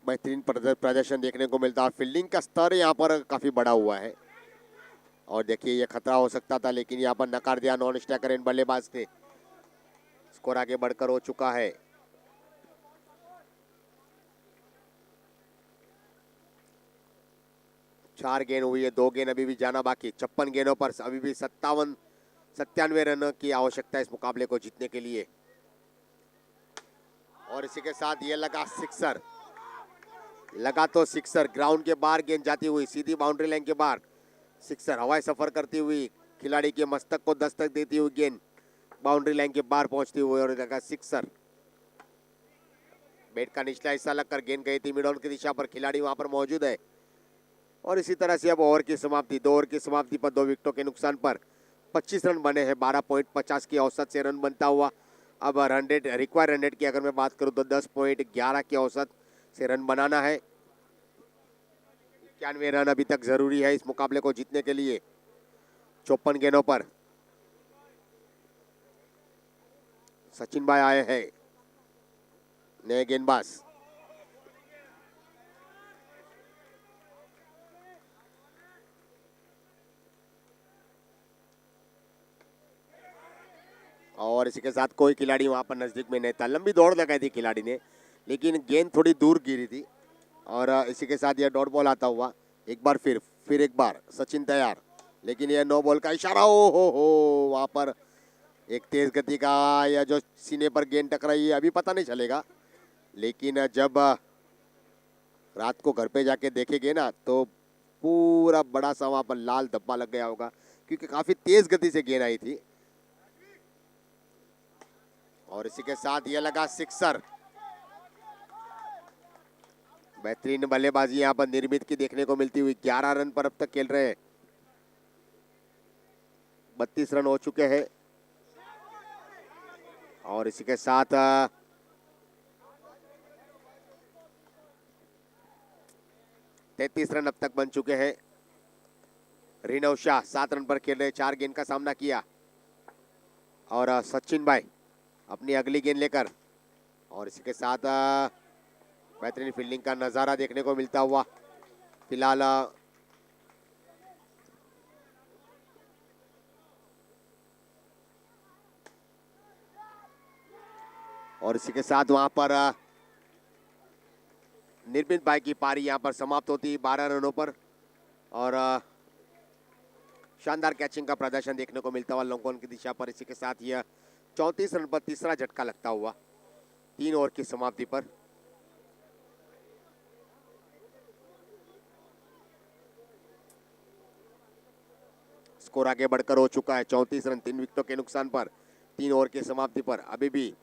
A: बेहतरीन प्रदर्शन देखने को मिलता है। फील्डिंग का स्तर यहाँ पर काफ़ी बड़ा हुआ है और देखिए ये खतरा हो सकता था, लेकिन यहाँ पर नकार दिया नॉन स्ट्राइकर एंड बल्लेबाज थे। स्कोर आगे बढ़कर हो चुका है। चार गेंद हुई है, 2 गेंद अभी भी जाना बाकी। 56 गेंदों पर अभी भी 97 रन की आवश्यकता है इस मुकाबले को जीतने के लिए। और इसी के साथ ये लगा सिक्सर, लगा तो सिक्सर। ग्राउंड के बाहर गेंद जाती हुई सीधी बाउंड्री लाइन के बाहर। सिक्सर हवाई सफर करती हुई खिलाड़ी के मस्तक को दस्तक देती हुई गेंद बाउंड्री लाइन के बाहर पहुंचती हुई और लगा सिक्सर। बैट का निचला हिस्सा लगकर गेंद गई थी मिड ऑन की दिशा पर। खिलाड़ी वहां पर मौजूद है और इसी तरह से अब ओवर की समाप्ति, 2 ओवर की समाप्ति पर 2 विकेटों के नुकसान पर 25 रन बने हैं। 12.50 की औसत से रन बनता हुआ अब run rate, require run rate की अगर मैं बात करूं तो 10.11 की औसत से रन बनाना है। 91 रन अभी तक जरूरी है इस मुकाबले को जीतने के लिए। 54 गेंदों पर सचिन भाई आए हैं, नए गेंदबाज। और इसी के साथ कोई खिलाड़ी वहां पर नजदीक में नहीं था। लंबी दौड़ लगाई थी खिलाड़ी ने, लेकिन गेंद थोड़ी दूर गिरी थी। और इसी के साथ यह डॉट बॉल आता हुआ एक बार फिर एक बार। सचिन तैयार, लेकिन यह नो बॉल का इशारा। ओ हो वहां पर एक तेज गति का या जो सीने पर गेंद टकराई है अभी पता नहीं चलेगा, लेकिन जब रात को घर पे जाके देखेंगे ना तो पूरा बड़ा सा वहां पर लाल धब्बा लग गया होगा, क्योंकि काफी तेज गति से गेंद आई थी। और इसी के साथ यह लगा सिक्सर। बेहतरीन बल्लेबाजी यहां पर निर्मित की देखने को मिलती हुई। 11 रन पर अब तक खेल रहे हैं। 32 रन हो चुके हैं और इसी के साथ 33 रन अब तक बन चुके हैं। रिनव शाह 7 रन पर खेल रहे, 4 गेंद का सामना किया। और सचिन भाई अपनी अगली गेंद लेकर। और इसी के साथ बेहतरीन फील्डिंग का नजारा देखने को मिलता हुआ फिलहाल और इसी के साथ वहां पर निर्मित भाई की पारी यहां पर समाप्त होती है 12 रनों पर। और शानदार कैचिंग का प्रदर्शन देखने को मिलता हुआ लॉन्ग ऑन की दिशा पर। इसी के साथ यह 34 रन पर तीसरा झटका लगता हुआ 3 ओवर की समाप्ति पर। स्कोर आगे बढ़कर हो चुका है 34 रन 3 विकेटों के नुकसान पर 3 ओवर की समाप्ति पर। अभी भी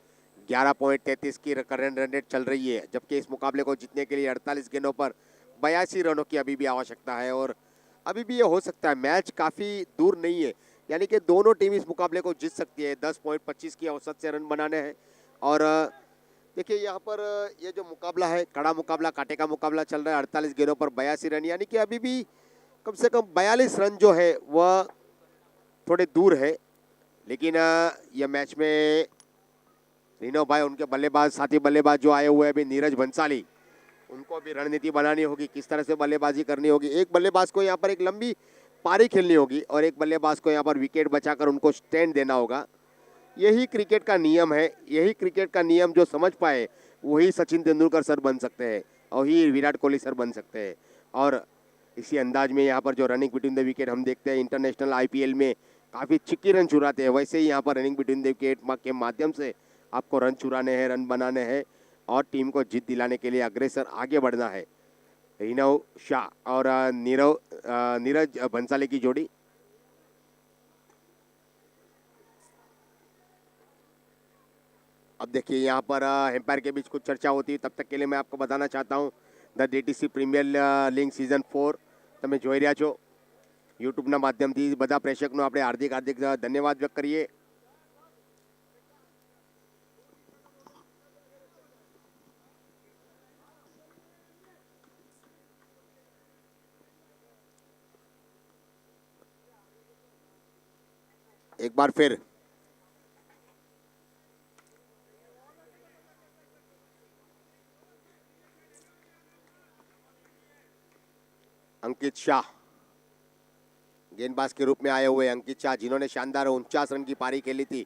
A: 11.33 की करंट रन रेट चल रही है, जबकि इस मुकाबले को जीतने के लिए 48 गेंदों पर 82 रनों की अभी भी आवश्यकता है। और अभी भी ये हो सकता है, मैच काफ़ी दूर नहीं है, यानी कि दोनों टीम इस मुकाबले को जीत सकती है। 10.25 की औसत से रन बनाने हैं। और देखिए यहाँ पर ये जो मुकाबला है, कड़ा मुकाबला, कांटे का मुकाबला चल रहा है। 48 गेंदों पर 82 रन, यानी कि अभी भी कम से कम 42 रन जो है वह थोड़े दूर है। लेकिन यह मैच में रीनो भाई, उनके बल्लेबाज, साथी बल्लेबाज जो आए हुए हैं अभी, नीरज भंसाली, उनको भी रणनीति बनानी होगी, किस तरह से बल्लेबाजी करनी होगी। एक बल्लेबाज को यहाँ पर एक लंबी पारी खेलनी होगी और एक बल्लेबाज को यहाँ पर विकेट बचाकर उनको स्टैंड देना होगा। यही क्रिकेट का नियम है, यही क्रिकेट का नियम जो समझ पाए वही सचिन तेंदुलकर सर बन सकते हैं और ही विराट कोहली सर बन सकते हैं। और इसी अंदाज में यहाँ पर जो रनिंग बिटवीन द विकेट हम देखते हैं इंटरनेशनल आईपीएल में काफ़ी चिक्की रन चुराते हैं, वैसे ही यहाँ पर रनिंग बिटवीन द विकेट के माध्यम से आपको रन चुराने हैं, रन बनाने हैं और टीम को जीत दिलाने के लिए अग्रेसर आगे बढ़ना है। रिनव शाह और नीरज भंसाली की जोड़ी। अब देखिए यहाँ पर एम्पायर के बीच कुछ चर्चा होती है, तब तक के लिए मैं आपको बताना चाहता हूँ the DTC premier league season 4 તમે જોઈ રહ્યા છો યુટ્યુબના માધ્યમથી બધા પ્રેક્ષકનો આપણે હાર્દિક હાર્દિક ધન્યવાદ વ્યક્ત કરીએ। एक बार फिर अंकित शाह गेंदबाज के रूप में आए हुए अंकित शाह, जिन्होंने शानदार 49 रन की पारी खेली थी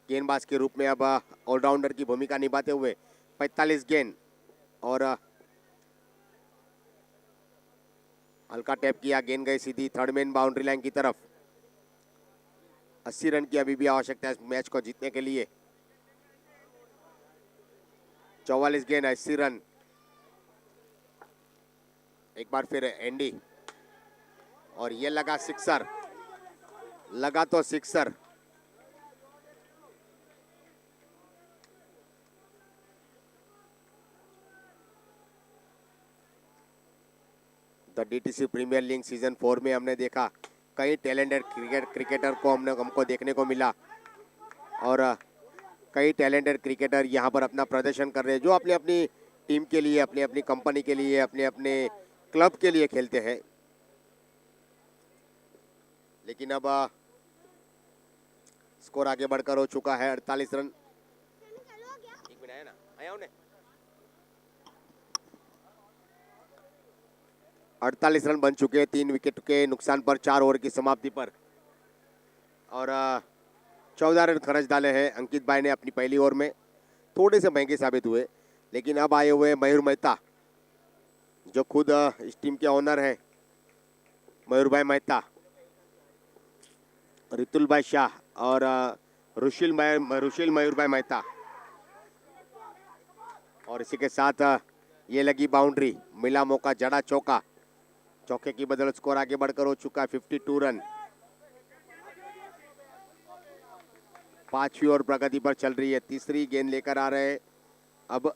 A: गेंदबाज के रूप में, अब ऑलराउंडर की भूमिका निभाते हुए 45 गेंद और हल्का टैप किया, गेंद गई सीधी थर्ड मैन बाउंड्री लाइन की तरफ। 80 रन की अभी भी आवश्यकता है इस मैच को जीतने के लिए। 44 गेंद 80 रन। एक बार फिर एंडी और ये लगा सिक्सर, लगा तो sixer. The DTC premier league season 4 में हमने देखा कई टैलेंटेड क्रिकेटर को हमको देखने को मिला और कई टैलेंटेड क्रिकेटर यहाँ पर अपना प्रदर्शन कर रहे हैं जो अपनी अपनी टीम के लिए, अपनी अपनी कंपनी के लिए, अपने अपने क्लब के लिए खेलते हैं। लेकिन अब स्कोर आगे बढ़कर हो चुका है 48 रन। एक मिनट आया ना, आया उन्हें 48 रन बन चुके हैं 3 विकेट के नुकसान पर 4 ओवर की समाप्ति पर और 14 रन खर्च डाले हैं अंकित भाई ने अपनी पहली ओवर में। थोड़े से महंगे साबित हुए, लेकिन अब आए हुए मयूर मेहता जो खुद इस टीम के ओनर है, मयूर भाई मेहता, रितुल भाई शाह और रुशिल मयूर भाई मेहता। और इसी के साथ ये लगी बाउंड्री, मिला मौका, जड़ा चौका, चौके की बदौलत स्कोर आगे बढ़कर हो चुका है 52 रन। 5वीं ओवर प्रगति पर चल रही है, तीसरी गेंद लेकर आ रहे हैं अब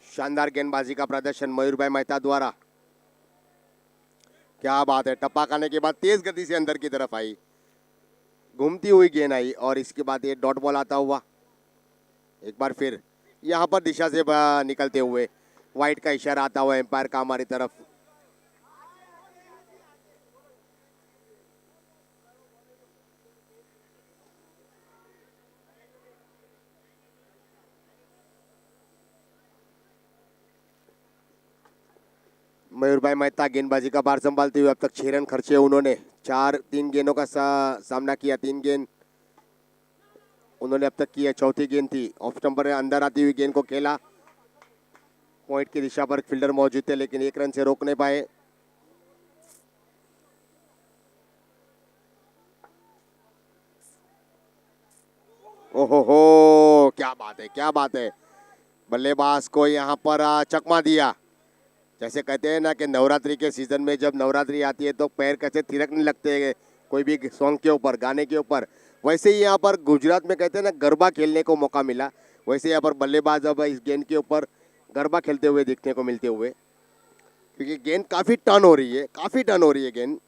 A: शानदार गेंदबाजी का प्रदर्शन मयूर भाई मेहता द्वारा। क्या बात है, टप्पा खाने के बाद तेज गति से अंदर की तरफ आई, घूमती हुई गेंद आई और इसके बाद ये डॉट बॉल आता हुआ। एक बार फिर यहाँ पर दिशा से निकलते हुए वाइड का इशारा आता हुआ एम्पायर का हमारी तरफ। मयूर भाई मेहता गेंदबाजी का भार संभालते हुए अब तक 6 रन खर्चे उन्होंने। 3 गेंदों का सामना किया, 3 गेंद उन्होंने अब तक की है, चौथी गेंद थी। ऑफ स्टंपर अंदर आती हुई गेंद को खेला, पॉइंट की दिशा पर फील्डर मौजूद थे लेकिन 1 रन से रोक नहीं पाए। ओहो हो, क्या बात है, क्या बात है, बल्लेबाज को यहाँ पर चकमा दिया। जैसे कहते हैं ना कि नवरात्रि के सीजन में जब नवरात्रि आती है तो पैर कैसे थिरकने लगते हैं कोई भी सॉन्ग के ऊपर, गाने के ऊपर, वैसे ही यहाँ पर गुजरात में कहते हैं ना गरबा खेलने को मौका मिला, वैसे यहाँ पर बल्लेबाज अब इस गेंद के ऊपर गरबा खेलते हुए दिखने को मिलते हुए, क्योंकि गेंद काफ़ी टर्न हो रही है, काफ़ी टर्न हो रही है गेंद।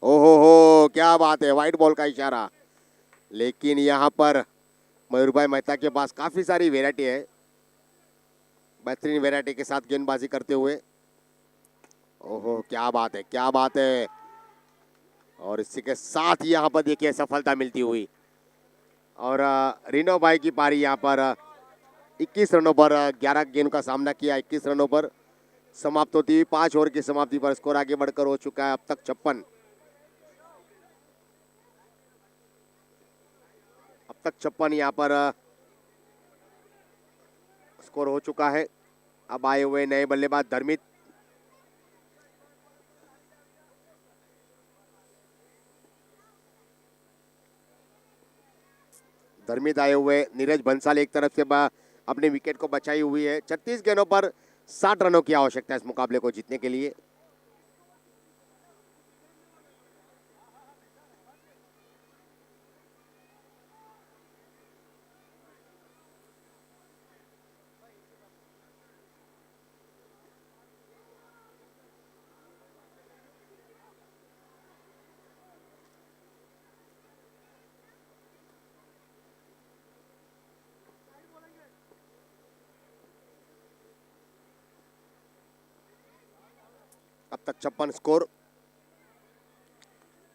A: ओहो हो, क्या बात है, वाइट बॉल का इशारा, लेकिन यहाँ पर मयूर भाई मेहता के पास काफ़ी सारी वेराइटी है, बेहतरीन वेराइटी के साथ गेंदबाजी करते हुए। ओहो क्या बात है, क्या बात है। और इसी के साथ यहाँ पर देखिए सफलता मिलती हुई। और रीनो भाई की पारी यहाँ पर 21 रनों पर 11 गेंद का सामना किया, 21 रनों पर समाप्त होती हुई। 5 ओवर की समाप्ति पर स्कोर आगे बढ़कर हो चुका है अब तक 56। अब तक 56 यहाँ पर स्कोर हो चुका है। अब आए हुए नए बल्लेबाज धर्मित, आए हुए नीरज बंसाली एक तरफ से अपने विकेट को बचाई हुई है। 36 गेंदों पर 60 रनों की आवश्यकता है इस मुकाबले को जीतने के लिए। अब तक 56 स्कोर।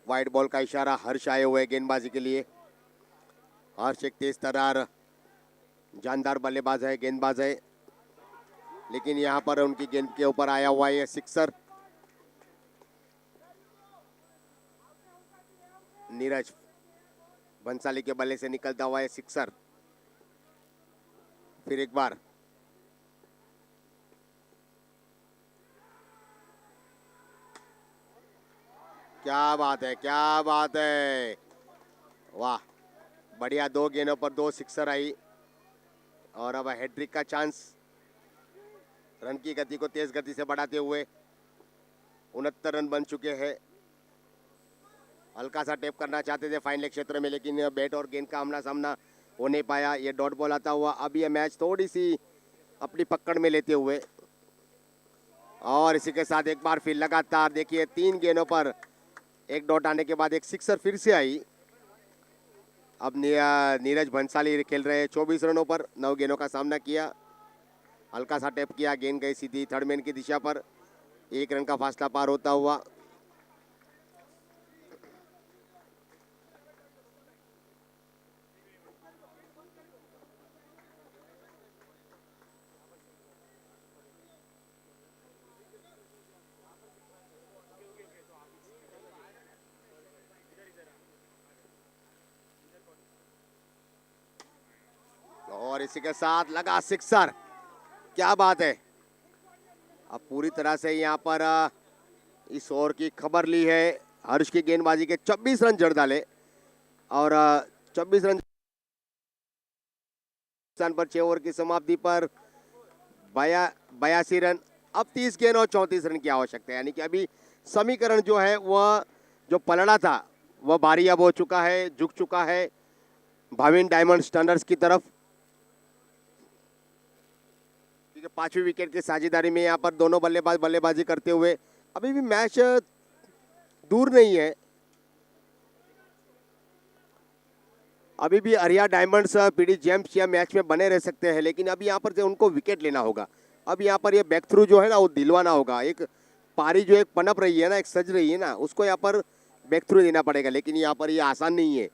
A: वाइड बॉल का इशारा, हर्ष आए हुए गेंदबाजी के लिए। हर्ष एक तेज तर्रार जानदार बल्लेबाज है, गेंदबाज है, लेकिन यहाँ पर उनकी गेंद के ऊपर आया हुआ है सिक्सर। नीरज बंसाली के बल्ले से निकलता हुआ है सिक्सर। फिर एक बार क्या बात है, क्या बात है, वाह बढ़िया। 2 गेंदों पर 2 सिक्सर आई और अब हैट्रिक का चांस। रन की गति को तेज गति से बढ़ाते हुए 69 रन बन चुके हैं। हल्का सा टेप करना चाहते थे फाइन लेग क्षेत्र में, लेकिन बैट और गेंद का आमना सामना हो नहीं पाया। ये डॉट बॉल आता हुआ अब ये मैच थोड़ी सी अपनी पकड़ में लेते हुए। और इसी के साथ एक बार फिर लगातार देखिए 3 गेंदों पर एक डॉट आने के बाद एक सिक्सर फिर से आई। अब नीरज भंसाली खेल रहे हैं 24 रनों पर, 9 गेंदों का सामना किया। हल्का सा टैप किया, गेंद गई सीधी थर्ड मैन की दिशा पर। 1 रन का फासला पार होता हुआ। और इसी के साथ लगा सिक्सर, क्या बात है। अब पूरी तरह से यहाँ पर इस ओवर की खबर ली है। हर्ष की गेंदबाजी के 26 रन जड़ डाले और 26 रन पर 6 ओवर की समाप्ति पर 82 रन। अब 30 गेंद और 34 रन की आवश्यकता है, यानी कि अभी समीकरण जो है वह जो पलड़ा था वह भारी अब हो चुका है, झुक चुका है भाविन डायमंड स्टर्नर्स की तरफ। 5वीं विकेट की साझेदारी में यहाँ पर दोनों बल्लेबाज बल्लेबाजी करते हुए अभी भी मैच दूर नहीं है। अभी भी अरिया डायमंड्स पीडी जेम्स या मैच में बने रह सकते हैं, लेकिन अभी यहाँ पर से उनको विकेट लेना होगा। अब यहाँ पर ये बैक थ्रू जो है ना वो दिलवाना होगा। एक पारी जो एक पनप रही है ना, एक सज रही है ना, उसको यहाँ पर बैक थ्रू देना पड़ेगा। लेकिन यहाँ पर ये आसान नहीं है,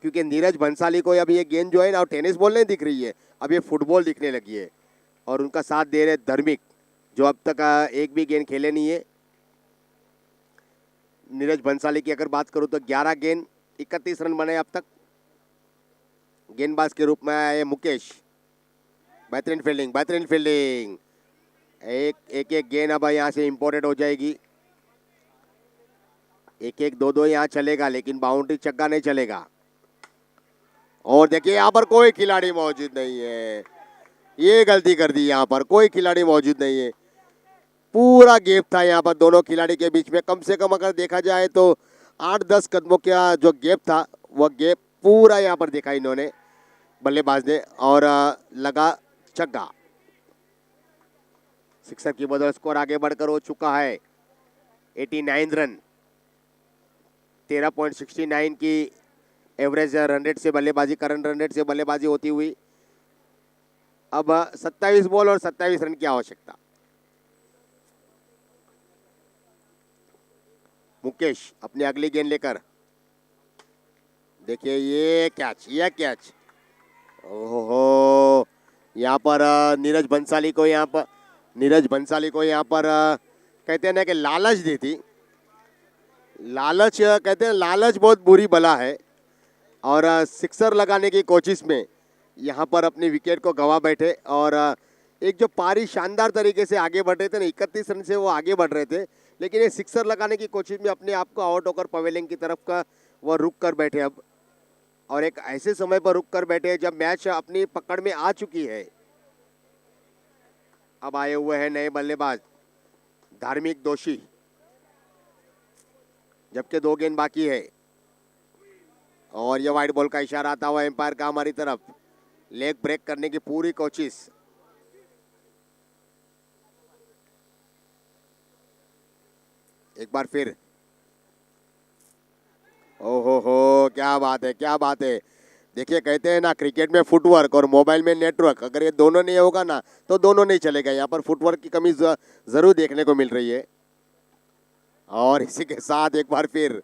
A: क्योंकि नीरज भंसाली को अब ये गेंद जो है ना वो टेनिस बॉल नहीं दिख रही है, अब ये फुटबॉल दिखने लगी है। और उनका साथ दे रहे धर्मिक, जो अब तक एक भी गेंद खेले नहीं है। नीरज भंसाली की अगर बात करूं तो 11 गेंद 31 रन बने अब तक। गेंदबाज के रूप में आए मुकेश, बेहतरीन फील्डिंग, बेहतरीन फील्डिंग। एक गेंद अब यहाँ से इंपोर्टेड हो जाएगी। 1-1 2-2 यहाँ चलेगा, लेकिन बाउंड्री छक्का नहीं चलेगा। और देखिए यहाँ पर कोई खिलाड़ी मौजूद नहीं है, ये गलती कर दी। यहाँ पर कोई खिलाड़ी मौजूद नहीं है। पूरा गैप था यहाँ पर दोनों खिलाड़ी के बीच में, कम से कम अगर देखा जाए तो 8-10 कदमों का जो गैप था वह गैप पूरा यहाँ पर देखा इन्होंने बल्लेबाज ने, और लगा छक्का। सिक्सर की बदौलत स्कोर आगे बढ़कर हो चुका है 89 रन। 13.69 की एवरेज रन रेट से बल्लेबाजी, करंट रन रेट से बल्लेबाजी होती हुई अब 27 बॉल और 27 रन की आवश्यकता। मुकेश अपनी अगली गेंद लेकर, देखिए ये कैच, ओहो, यहाँ पर नीरज बंसाली को यहाँ पर कहते हैं ना कि लालच दी थी। कहते हैं लालच बहुत बुरी बला है, और सिक्सर लगाने की कोशिश में यहाँ पर अपनी विकेट को गंवा बैठे। और एक जो पारी शानदार तरीके से आगे बढ़ रहे थे ना, 31 रन से वो आगे बढ़ रहे थे, लेकिन ये सिक्सर लगाने की कोशिश में अपने आप को आउट होकर पवेलियन की तरफ का वो रुक कर बैठे अब, और एक ऐसे समय पर रुक कर बैठे जब मैच अपनी पकड़ में आ चुकी है। अब आए हुए हैं नए बल्लेबाज धार्मिक दोषी, जबकि 2 गेंद बाकी है, और ये वाइड बॉल का इशारा आता हुआ एम्पायर का हमारी तरफ। लेग ब्रेक करने की पूरी कोशिश, एक बार फिर, ओहो हो, क्या बात है। देखिए कहते हैं ना क्रिकेट में फुटवर्क और मोबाइल में नेटवर्क, अगर ये दोनों नहीं होगा ना तो दोनों नहीं चलेगा। यहाँ पर फुटवर्क की कमी जरूर देखने को मिल रही है। और इसी के साथ एक बार फिर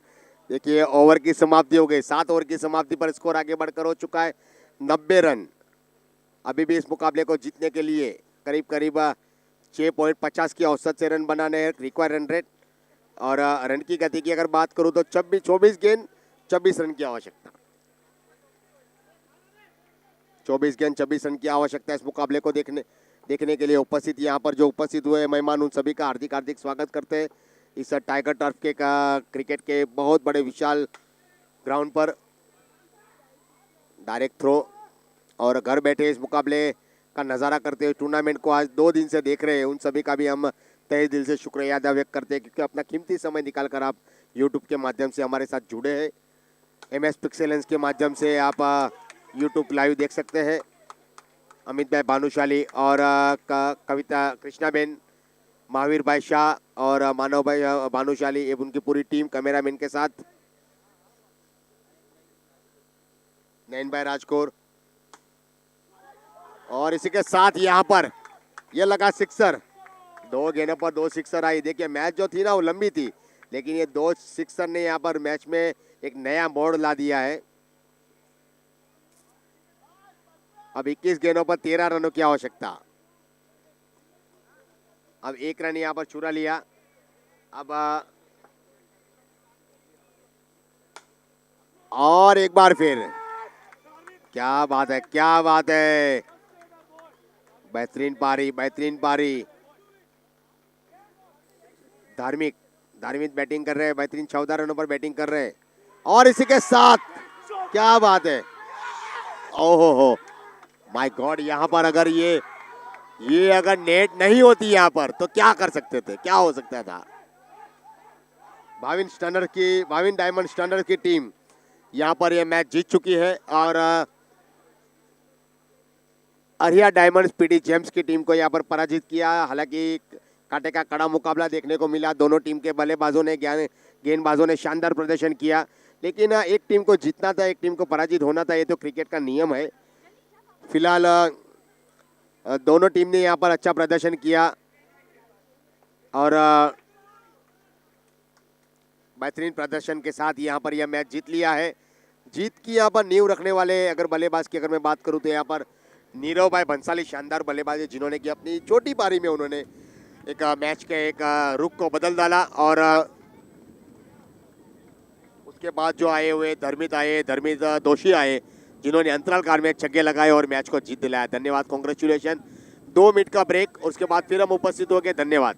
A: देखिए ओवर की समाप्ति हो गई। 7 ओवर की समाप्ति पर स्कोर आगे बढ़कर हो चुका है 90 रन। अभी भी इस मुकाबले को जीतने के लिए करीब 6.50 की औसत से रन बनाने हैं रिक्वायर्ड रन रेट। और रन की गति की अगर बात करूं तो 24 गेंद 24 रन की आवश्यकता। 24 गेंद 24 रन की आवश्यकता इस मुकाबले को देखने के लिए उपस्थित यहाँ पर जो उपस्थित हुए मेहमान, उन सभी का हार्दिक स्वागत करते हैं इस टाइगर टर्फ के क्रिकेट के बहुत बड़े विशाल ग्राउंड पर। डायरेक्ट थ्रो, और घर बैठे इस मुकाबले का नज़ारा करते हुए टूर्नामेंट को आज 2 दिन से देख रहे हैं, उन सभी का भी हम तहे दिल से शुक्रिया अदा व्यक्त करते हैं, क्योंकि अपना कीमती समय निकालकर आप यूट्यूब के माध्यम से हमारे साथ जुड़े हैं। MS पिक्सेलेंस के माध्यम से आप यूट्यूब लाइव देख सकते हैं। अमित भाई भानुशाली और कविता कृष्णाबेन, महावीर भाई शाह और मानव भाई भानुशाली एवं उनकी पूरी टीम कैमरामैन के साथ, नैन भाई राजकोर, और इसी के साथ यहाँ पर ये लगा सिक्सर। 2 गेंदों पर 2 सिक्सर आई। देखिए मैच जो थी ना वो लंबी थी, लेकिन ये 2 सिक्सर ने यहाँ पर मैच में एक नया मोड़ ला दिया है। अब 21 गेंदों पर 13 रनों की आवश्यकता। अब 1 रन यहाँ पर चुरा लिया। अब और एक बार फिर, क्या बात है, बेहतरीन पारी। धार्मिक बैटिंग कर रहे हैं, बेहतरीन 14 रनों पर बैटिंग कर रहे हैं। और इसी के साथ क्या बात है, ओहो हो माय गॉड, यहाँ पर अगर ये अगर नेट नहीं होती यहाँ पर तो क्या कर सकते थे, क्या हो सकता था। भाविन डायमंड स्टैंडर्ड की टीम यहाँ पर ये मैच जीत चुकी है, और अरिया डायमंड्स पीडी जेम्स की टीम को यहाँ पर पराजित किया। हालांकि कांटे का कड़ा मुकाबला देखने को मिला, दोनों टीम के बल्लेबाजों ने गेंदबाजों ने शानदार प्रदर्शन किया, लेकिन एक टीम को जीतना था, एक टीम को पराजित होना था, ये तो क्रिकेट का नियम है। फिलहाल दोनों टीम ने यहाँ पर अच्छा प्रदर्शन किया, और बेहतरीन प्रदर्शन के साथ यहाँ पर यह मैच जीत लिया है। जीत की यहाँ पर नींव रखने वाले अगर बल्लेबाज की अगर मैं बात करूँ तो यहाँ पर नीरव भाई बंसाली शानदार बल्लेबाजी, जिन्होंने की अपनी छोटी पारी में उन्होंने एक मैच के एक रुख को बदल डाला। और उसके बाद जो आए हुए धर्मित दोषी आए, जिन्होंने अंतराल काल में छक्के लगाए और मैच को जीत दिलाया। धन्यवाद, कांग्रेचुलेशन। 2 मिनट का ब्रेक, उसके बाद फिर हम उपस्थित हो गए। धन्यवाद।